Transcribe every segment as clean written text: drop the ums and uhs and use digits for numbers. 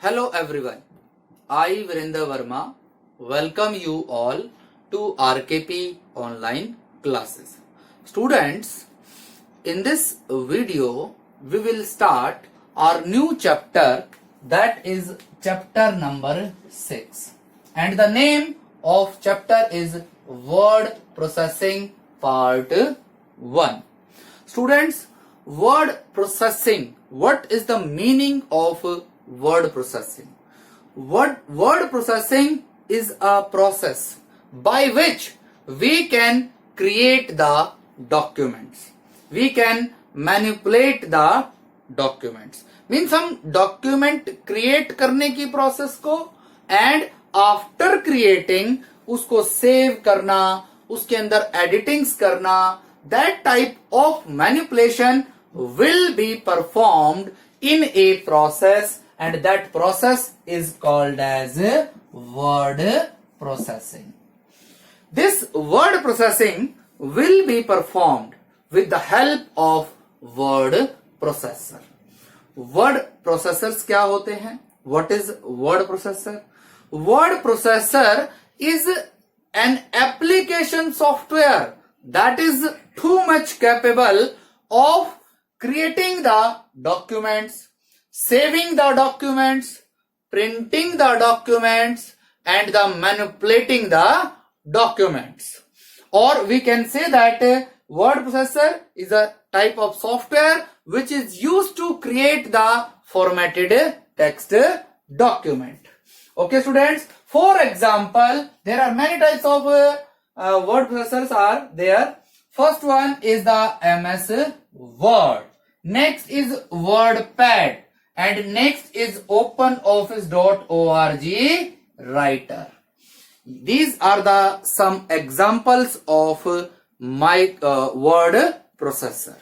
Hello everyone, I Virendra Verma welcome you all to RKP online classes. Students, in this video we will start our new chapter, that is chapter number 6, and the name of chapter is Word Processing Part 1. Students, word processing, what is the meaning of word processing? Word processing is a process by which we can create the documents. We can manipulate the documents. Means हम document create करने की process को and after creating उसको save करना, उसके अंदर editings करना, that type of manipulation will be performed in a process, and that process is called as word processing. This word processing will be performed with the help of word processor. Word processors क्या होते हैं? What is word processor? Word processor is an application software that is too much capable of creating the documents, saving the documents, printing the documents, and the manipulating the documents. Or we can say that word processor is a type of software which is used to create the formatted text document. Okay students, for example, there are many types of word processors are there. First one is the MS Word. Next is WordPad. And next is OpenOffice.org Writer. These are the some examples of my word processor.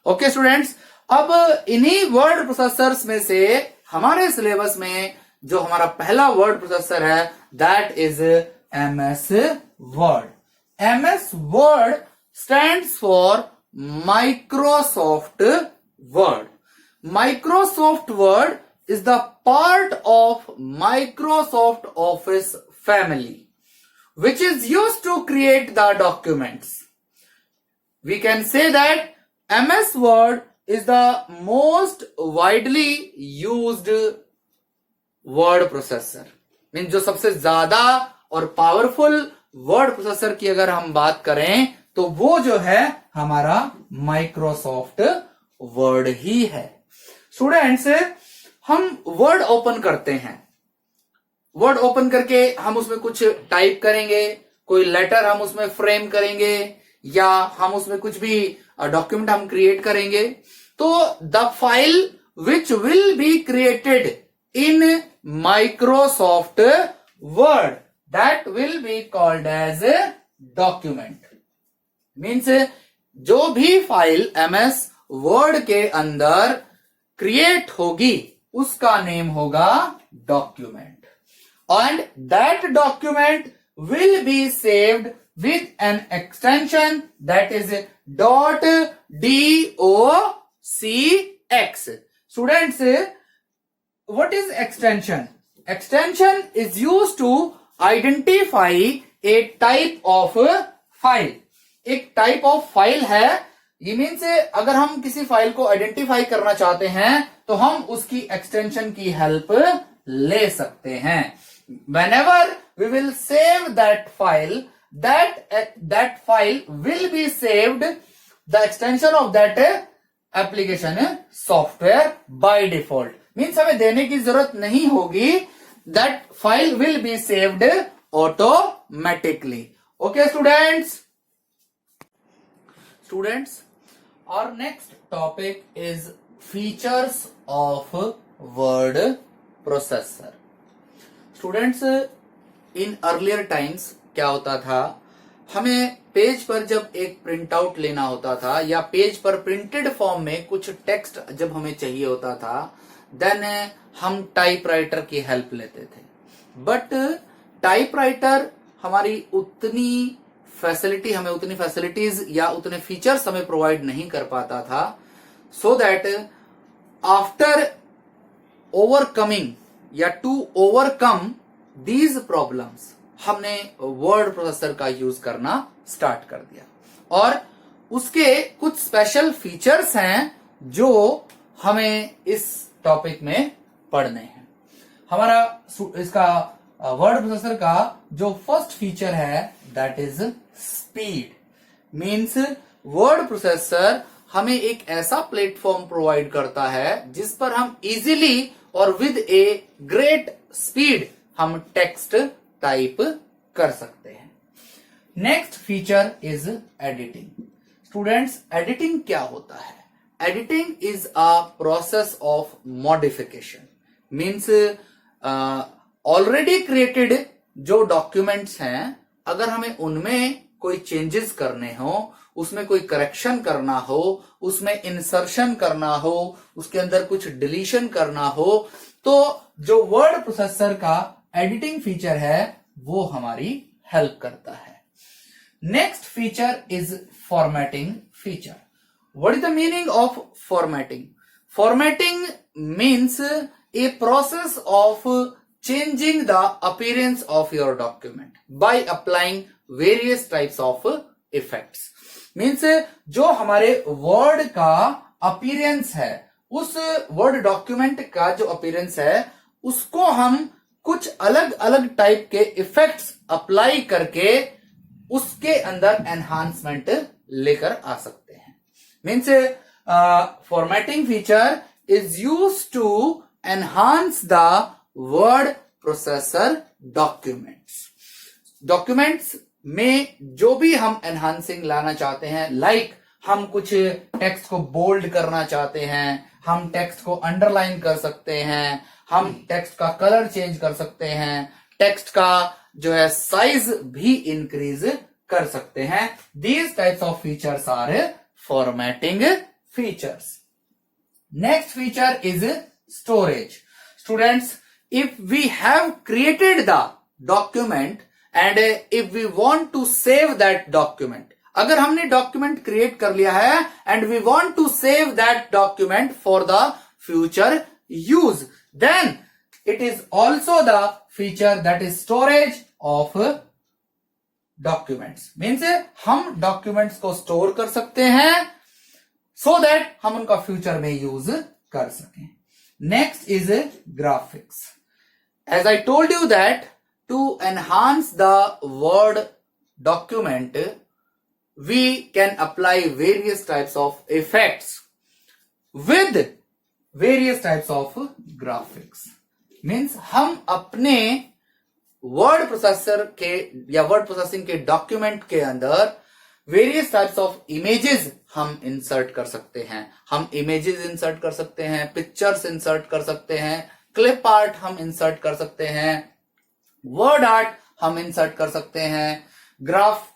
Okay students, अब इन्हीं word processors में से हमारे syllabus में जो हमारा पहला word processor है that is MS Word. MS Word stands for Microsoft Word. Microsoft Word is the part of Microsoft Office family which is used to create the documents. We can say that MS Word is the most widely used word processor. Mean जो सबसे ज्यादा और powerful word processor की अगर हम बात करें तो वो जो है हमारा माइक्रोसॉफ्ट वर्ड ही है. स्टूडेंट्स, हम वर्ड ओपन करते हैं. वर्ड ओपन करके हम उसमें कुछ टाइप करेंगे, कोई लेटर हम उसमें फ्रेम करेंगे या हम उसमें कुछ भी डॉक्यूमेंट हम क्रिएट करेंगे. तो the file which will be created in Microsoft Word that will be called as document. Means जो भी फाइल MS वर्ड के अंदर क्रिएट होगी उसका नेम होगा document. And that document will be saved with an extension that is .docx. Students, what is extension? Extension is used to identify a type of file. एक type of file है. ये means अगर हम किसी file को identify करना चाहते हैं तो हम उसकी एक्सटेंशन की हेल्प ले सकते हैं. Whenever we will save that file, that file will be saved the extension of that application software by default. Means हमें देने की जरूरत नहीं होगी. That file will be saved automatically. Okay students. Our next topic is features of word processor. Students, in earlier times क्या होता था, हमें पेज पर जब एक प्रिंट आउट लेना होता था या पेज पर प्रिंटेड फॉर्म में कुछ टेक्स्ट जब हमें चाहिए होता था, देन हम टाइपराइटर की हेल्प लेते थे. बट टाइपराइटर हमारी उतनी फैसिलिटी, हमें उतनी फैसिलिटीज या उतने फीचर्स हमें प्रोवाइड नहीं कर पाता था. सो दैट आफ्टर overcoming या टू ओवरकम दीज प्रॉब्लम्स हमने वर्ड प्रोसेसर का यूज करना स्टार्ट कर दिया, और उसके कुछ स्पेशल फीचर्स हैं जो हमें इस टॉपिक में पढ़ने हैं। हमारा इसका वर्ड प्रोसेसर का जो फर्स्ट फीचर है that is speed. Means word processor हमें एक ऐसा प्लेटफॉर्म प्रोवाइड करता है जिस पर हम इजीली और विद ए ग्रेट स्पीड हम टेक्स्ट टाइप कर सकते हैं। Next feature is editing. Students, editing क्या होता है? Editing is a process of modification. Means already created जो डॉक्यूमेंट्स हैं, अगर हमें उनमें कोई चेंजेस करने हो, उसमें कोई करेक्शन करना हो, उसमें इंसर्शन करना हो, उसके अंदर कुछ डिलीशन करना हो, तो जो वर्ड प्रोसेसर का एडिटिंग फीचर है वो हमारी हेल्प करता है। Next feature is formatting feature. What is the meaning of formatting? Formatting means a process of changing the appearance of your document by applying various types of effects. Means जो हमारे word का appearance है, उस word document का जो appearance है उसको हम कुछ अलग अलग टाइप के इफेक्ट्स अप्लाई करके उसके अंदर एनहांसमेंट लेकर आ सकते हैं। Means formatting feature is used to enhance the word processor documents में जो भी हम एनहांसिंग लाना चाहते हैं, लाइक हम कुछ टेक्स्ट को बोल्ड करना चाहते हैं, हम टेक्स्ट को अंडरलाइन कर सकते हैं, हम टेक्स्ट का कलर चेंज कर सकते हैं, टेक्स्ट का जो है साइज भी इंक्रीज कर सकते हैं। These types of features are formatting features. Next feature is storage. Students, if we have created the document and if we want to save that document, अगर हमने डॉक्यूमेंट क्रिएट कर लिया है and we want to save that document for the future use, then it is also the feature that is storage of documents. Means हम documents को store कर सकते हैं so that हम उनका फ्यूचर में यूज कर सकें। Next is graphics. As I told you that to enhance the Word document, we can apply various types of effects with various types of graphics. Means हम अपने वर्ड प्रोसेसर के या word processing के document के अंदर various types of images हम insert कर सकते हैं। हम इमेजेस इंसर्ट कर सकते हैं, पिक्चर्स इंसर्ट कर सकते हैं, क्लिप आर्ट हम इंसर्ट कर सकते हैं, वर्ड आर्ट हम इंसर्ट कर सकते हैं, ग्राफ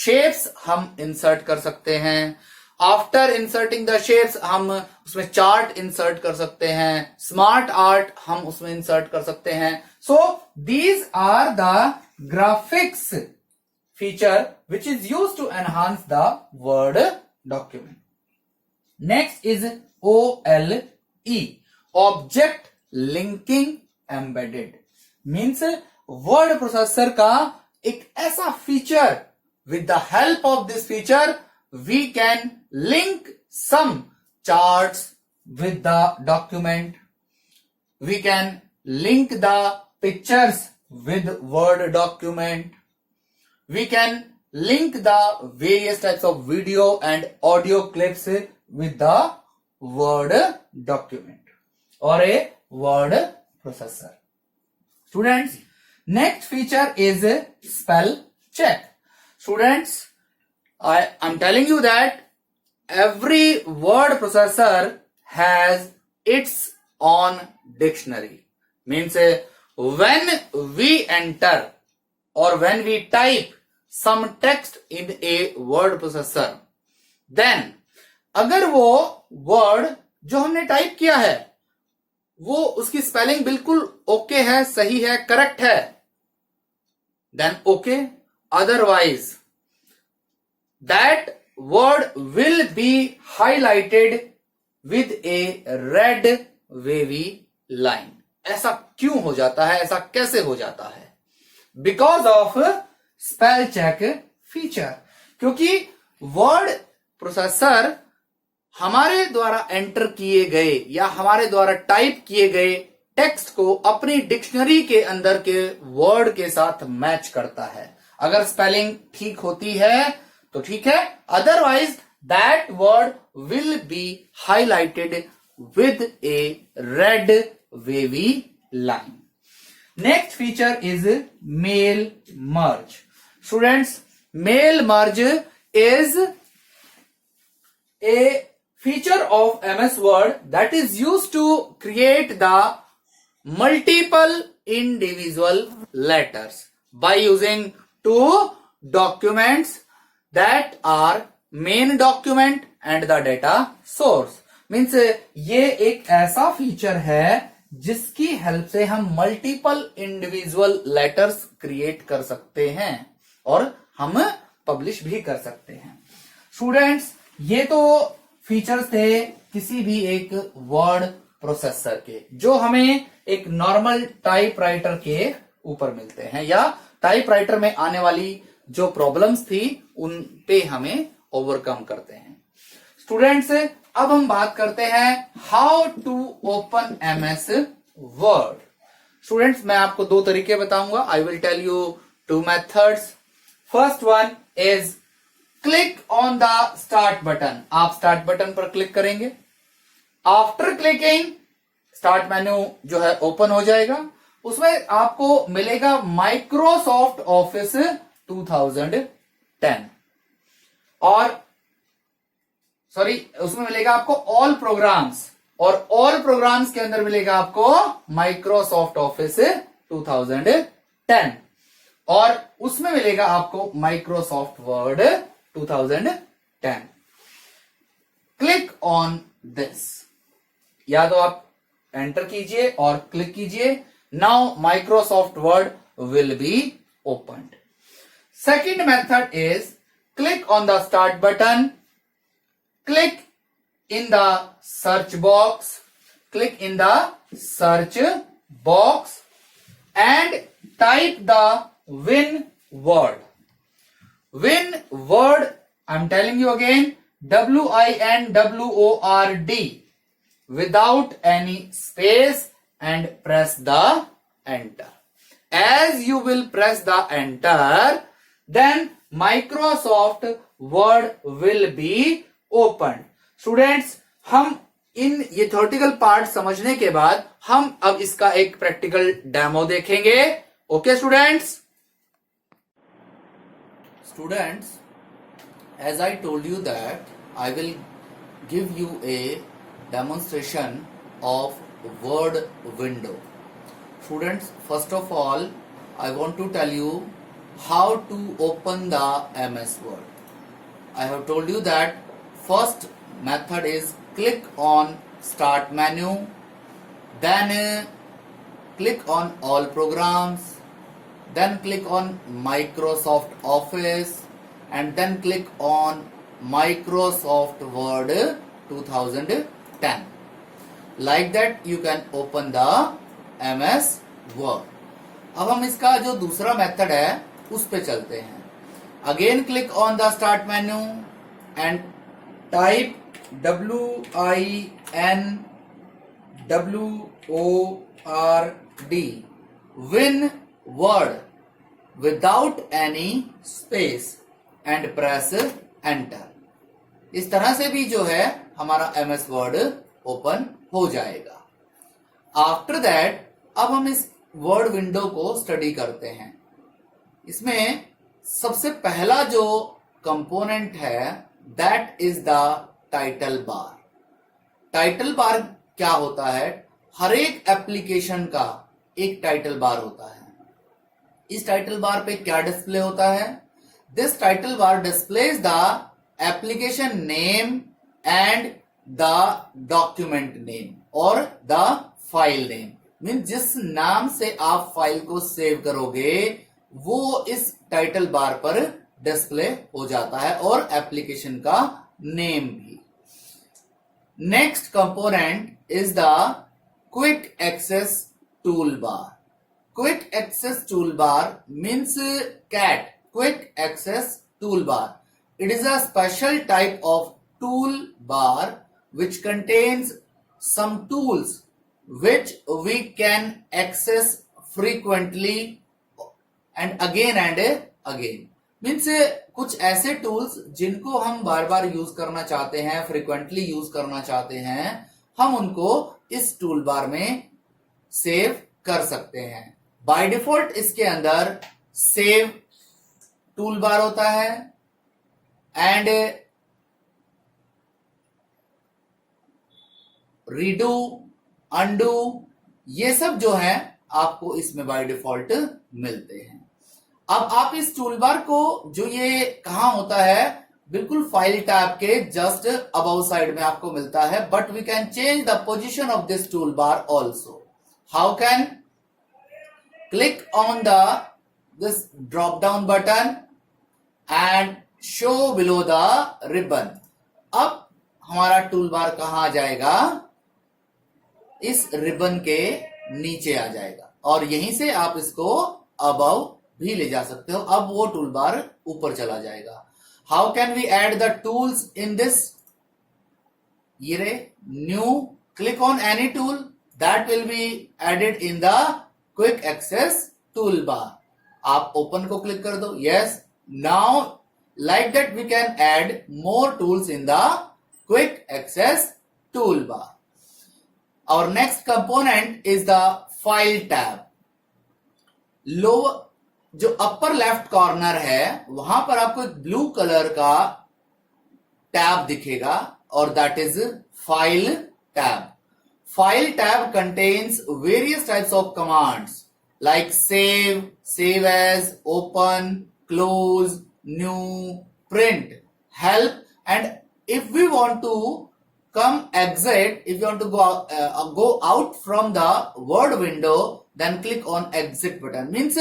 शेप्स हम इंसर्ट कर सकते हैं। आफ्टर इंसर्टिंग द शेप्स हम उसमें चार्ट इंसर्ट कर सकते हैं, स्मार्ट आर्ट हम उसमें इंसर्ट कर सकते हैं। So these are the graphics feature which is used to enhance the Word document. Next is OLE, Object Linking Embedded. Means word processor का एक ऐसा feature, with the help of this feature we can link some charts with the document, we can link the pictures with Word document, we can link the various types of video and audio clips with the Word document or a word processor. Students, next feature is spell check. Students, I'm telling you that every word processor has its own dictionary. Means when we enter or when we type some text in a word processor, then अगर वो word जो हमने type किया है वो उसकी spelling बिल्कुल okay है, सही है, करेक्ट है, then okay. Otherwise that word will be highlighted with a red wavy line. ऐसा क्यों हो जाता है, ऐसा कैसे हो जाता है? Because of spell check feature, क्योंकि वर्ड प्रोसेसर हमारे द्वारा एंटर किए गए या हमारे द्वारा टाइप किए गए टेक्स्ट को अपनी डिक्शनरी के अंदर के वर्ड के साथ मैच करता है। अगर स्पेलिंग ठीक होती है तो ठीक है, otherwise that word will be highlighted with a red wavy line. Next feature is mail merge. Students, mail merge is a feature of MS Word that is used to create the multiple individual letters by using two documents that are main document and the data source. Means ये एक ऐसा feature है जिसकी help से हम multiple individual letters create कर सकते हैं और हम पब्लिश भी कर सकते हैं। स्टूडेंट्स, ये तो फीचर्स थे किसी भी एक वर्ड प्रोसेसर के जो हमें एक नॉर्मल टाइपराइटर के ऊपर मिलते हैं या टाइपराइटर में आने वाली जो प्रॉब्लम्स थी उन पे हमें ओवरकम करते हैं। स्टूडेंट्स, अब हम बात करते हैं how to open MS Word. Students, मैं आपको दो तरीके बताऊंगा। I will tell you two methods. First one is click on the start button. आप स्टार्ट बटन पर क्लिक करेंगे। आफ्टर क्लिकिंग स्टार्ट मेन्यू जो है ओपन हो जाएगा। उसमें आपको मिलेगा माइक्रोसॉफ्ट ऑफिस 2010 और उसमें मिलेगा आपको ऑल प्रोग्राम्स, और ऑल प्रोग्राम्स के अंदर मिलेगा आपको माइक्रोसॉफ्ट ऑफिस 2010 और उसमें मिलेगा आपको Microsoft word 2010। Click on this, या तो आप एंटर कीजिए और क्लिक कीजिए। Now Microsoft word will be opened. Second method is click on the start button, click in the search box, and type the win word. Win word, I'm telling you again, WINWORD without any space, and press the enter. As you will press the enter, then Microsoft Word will be open. Students, हम इन ये theoretical part समझने के बाद हम अब इसका एक practical demo देखेंगे। Okay students? Students, as I told you that I will give you a demonstration of Word window. Students, first of all I want to tell you how to open the MS Word। I have told you that first method is click on start menu, then click on all programs, then click on Microsoft Office, and then click on Microsoft Word 2010. Like that you can open the MS Word. अब हम इसका जो दूसरा method है उस पे चलते हैं। Again click on the start menu and type WINWORD, win word without any space, and press enter। इस तरह से भी जो है हमारा MS Word ओपन हो जाएगा। आफ्टर दैट अब हम इस वर्ड विंडो को स्टडी करते हैं। इसमें सबसे पहला जो कंपोनेंट है that is the title bar. Title bar क्या होता है? हर एक एप्लीकेशन का एक टाइटल बार होता है। इस टाइटल बार पे क्या डिस्प्ले होता है? This title bar displays the application name and the document name और द फाइल नेम। मीन जिस नाम से आप फाइल को सेव करोगे वो इस टाइटल बार पर डिस्प्ले हो जाता है और एप्लीकेशन का नेम भी। Next component is the quick access toolbar. Quick access toolbar means CAT, quick access toolbar. It is a special type of toolbar which contains some tools which we can access frequently and again. Means कुछ ऐसे tools जिनको हम बार बार use करना चाहते हैं, frequently use करना चाहते हैं, हम उनको इस टूल बार में सेव कर सकते हैं. बाय डिफॉल्ट इसके अंदर सेव टूल बार होता है एंड रीडू, अनडू, ये सब जो है आपको इसमें बाय डिफॉल्ट मिलते हैं. अब आप इस टूलबार को, जो ये कहां होता है, बिल्कुल फाइल टैब के जस्ट अबव साइड में आपको मिलता है. But we can change the position of this toolbar also. How can? Click on this drop down button and show below the ribbon. अब हमारा टूलबार कहां आ जाएगा? इस रिबन के नीचे आ जाएगा और यहीं से आप इसको अबव भी ले जा सकते हो. अब वो टूल बार ऊपर चला जाएगा. How can we add the tools in this? ये रे new, click on any tool that will be added in the quick access tool bar. आप ओपन को क्लिक कर दो. Yes, now like that we can add more tools in the quick access tool bar. Our next component is the file tab. Lower जो upper left corner है वहां पर आपको एक ब्लू कलर का टैब दिखेगा और that is file tab. File tab contains various types of commands like save, save as, open, close, new, print, help and if we want to exit, if you want to go out from the word window, then click on exit button. Means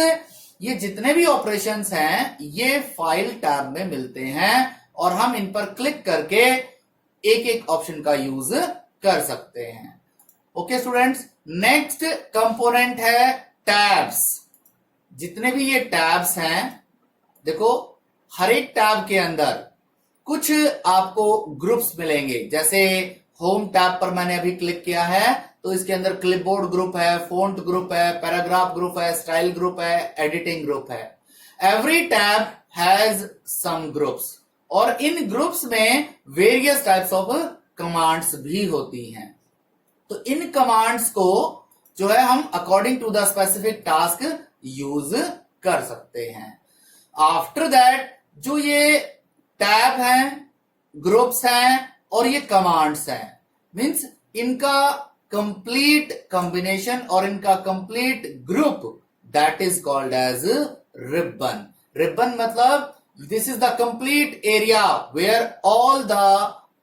ये जितने भी operations हैं ये file tab में मिलते हैं और हम इन पर क्लिक करके एक एक ऑप्शन का यूज कर सकते हैं. ओके स्टूडेंट्स, नेक्स्ट कंपोनेंट है टैब्स. जितने भी ये टैब्स हैं, देखो हर एक टैब के अंदर कुछ आपको ग्रुप्स मिलेंगे. जैसे होम टैब पर मैंने अभी क्लिक किया है तो इसके अंदर क्लिपबोर्ड ग्रुप है, फोंट ग्रुप है, पैराग्राफ ग्रुप है, स्टाइल ग्रुप है, एडिटिंग ग्रुप है. Every tab has some groups और इन ग्रुप्स में वेरियस टाइप्स ऑफ कमांड्स भी होती हैं. तो इन कमांड्स को जो है हम according to the specific task use कर सकते हैं. आफ्टर दैट जो ये टैब हैं, ग्रुप्स हैं और ये कमांड्स हैं, मीन्स इनका कंप्लीट कॉम्बिनेशन और इनका complete group that is called as ribbon. Ribbon मतलब this is the complete area where all the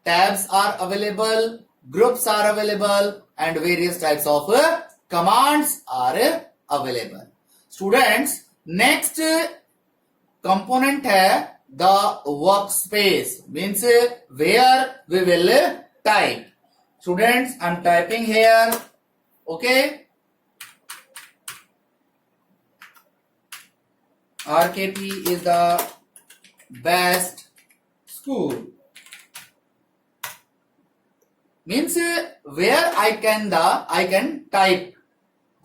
tabs are available, groups are available and various types of commands are available. Students, next component है the workspace, means where we will type. Students, I'm typing here. Okay, RKP is the best school. Means where I can type,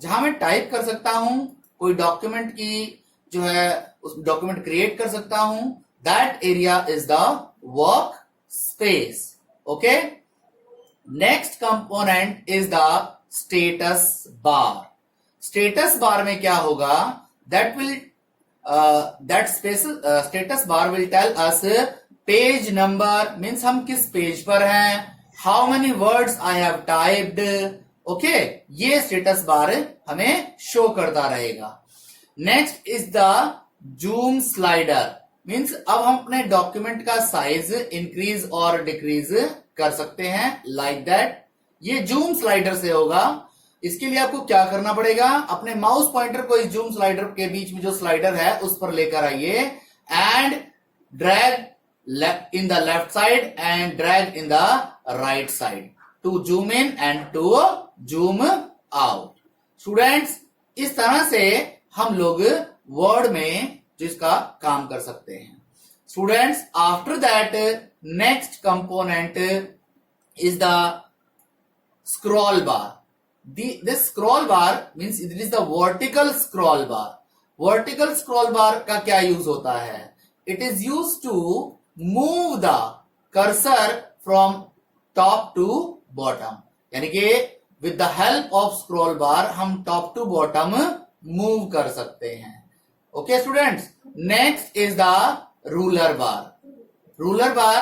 जहां मैं type कर सकता हूं, कोई document की जो है उस डॉक्यूमेंट क्रिएट कर सकता हूं. That area is the workspace. Okay. Next component is the status bar. Status bar में क्या होगा? Status bar will tell us page number, means हम किस पेज पर हैं, how many words I have typed. Okay, ये status bar हमें show करता रहेगा. Next is the zoom slider. Means अब हम अपने डॉक्यूमेंट का साइज इंक्रीज और डिक्रीज कर सकते हैं. लाइक दैट ये जूम स्लाइडर से होगा. इसके लिए आपको क्या करना पड़ेगा? अपने माउस पॉइंटर को इस जूम स्लाइडर के बीच में जो स्लाइडर है उस पर लेकर आइए and drag in the left side and drag in the right side to zoom in and to zoom out. Students इस तरह से हम लोग वर्ड में जिसका काम कर सकते हैं। Students after that next component is the scroll bar. This scroll bar means it is the vertical scroll bar. Vertical scroll bar का क्या यूज होता है? It is used to move the cursor from top to bottom. यानी कि with the help of scroll bar हम top to bottom move कर सकते हैं। Okay students, next is the ruler bar. Ruler bar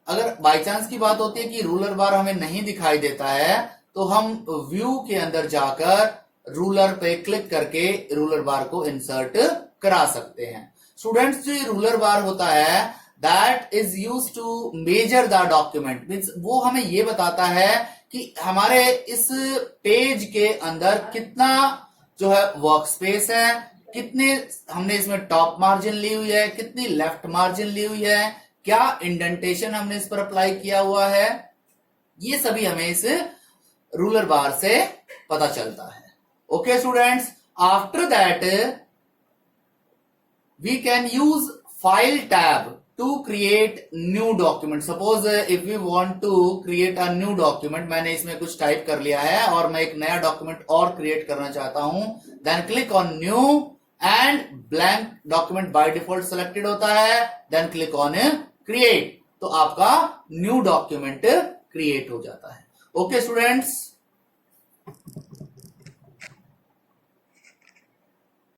अगर by chance की बात होती है कि रूलर बार हमें नहीं दिखाई देता है तो हम व्यू के अंदर जाकर रूलर पे क्लिक करके रूलर बार को इंसर्ट करा सकते हैं। स्टूडेंट्स जो रूलर बार होता है that is use to measure the document, means वो हमें ये बताता है कि हमारे इस पेज के अंदर कितना जो है वर्क स्पेस है, कितने हमने इसमें टॉप मार्जिन ली हुई है, कितनी लेफ्ट मार्जिन ली हुई है, क्या इंडेंटेशन हमने इस पर अप्लाई किया हुआ है, ये सभी हमें इस रूलर बार से पता चलता है। Okay students, after that we can use file tab to create new document. Suppose if we want to create a new document, मैंने इसमें कुछ टाइप कर लिया है और मैं एक नया डॉक्यूमेंट और क्रिएट करना चाहता हूं, then click on new and blank document by default selected होता है, देन क्लिक ऑन क्रिएट, तो आपका न्यू डॉक्यूमेंट क्रिएट हो जाता है। Okay students.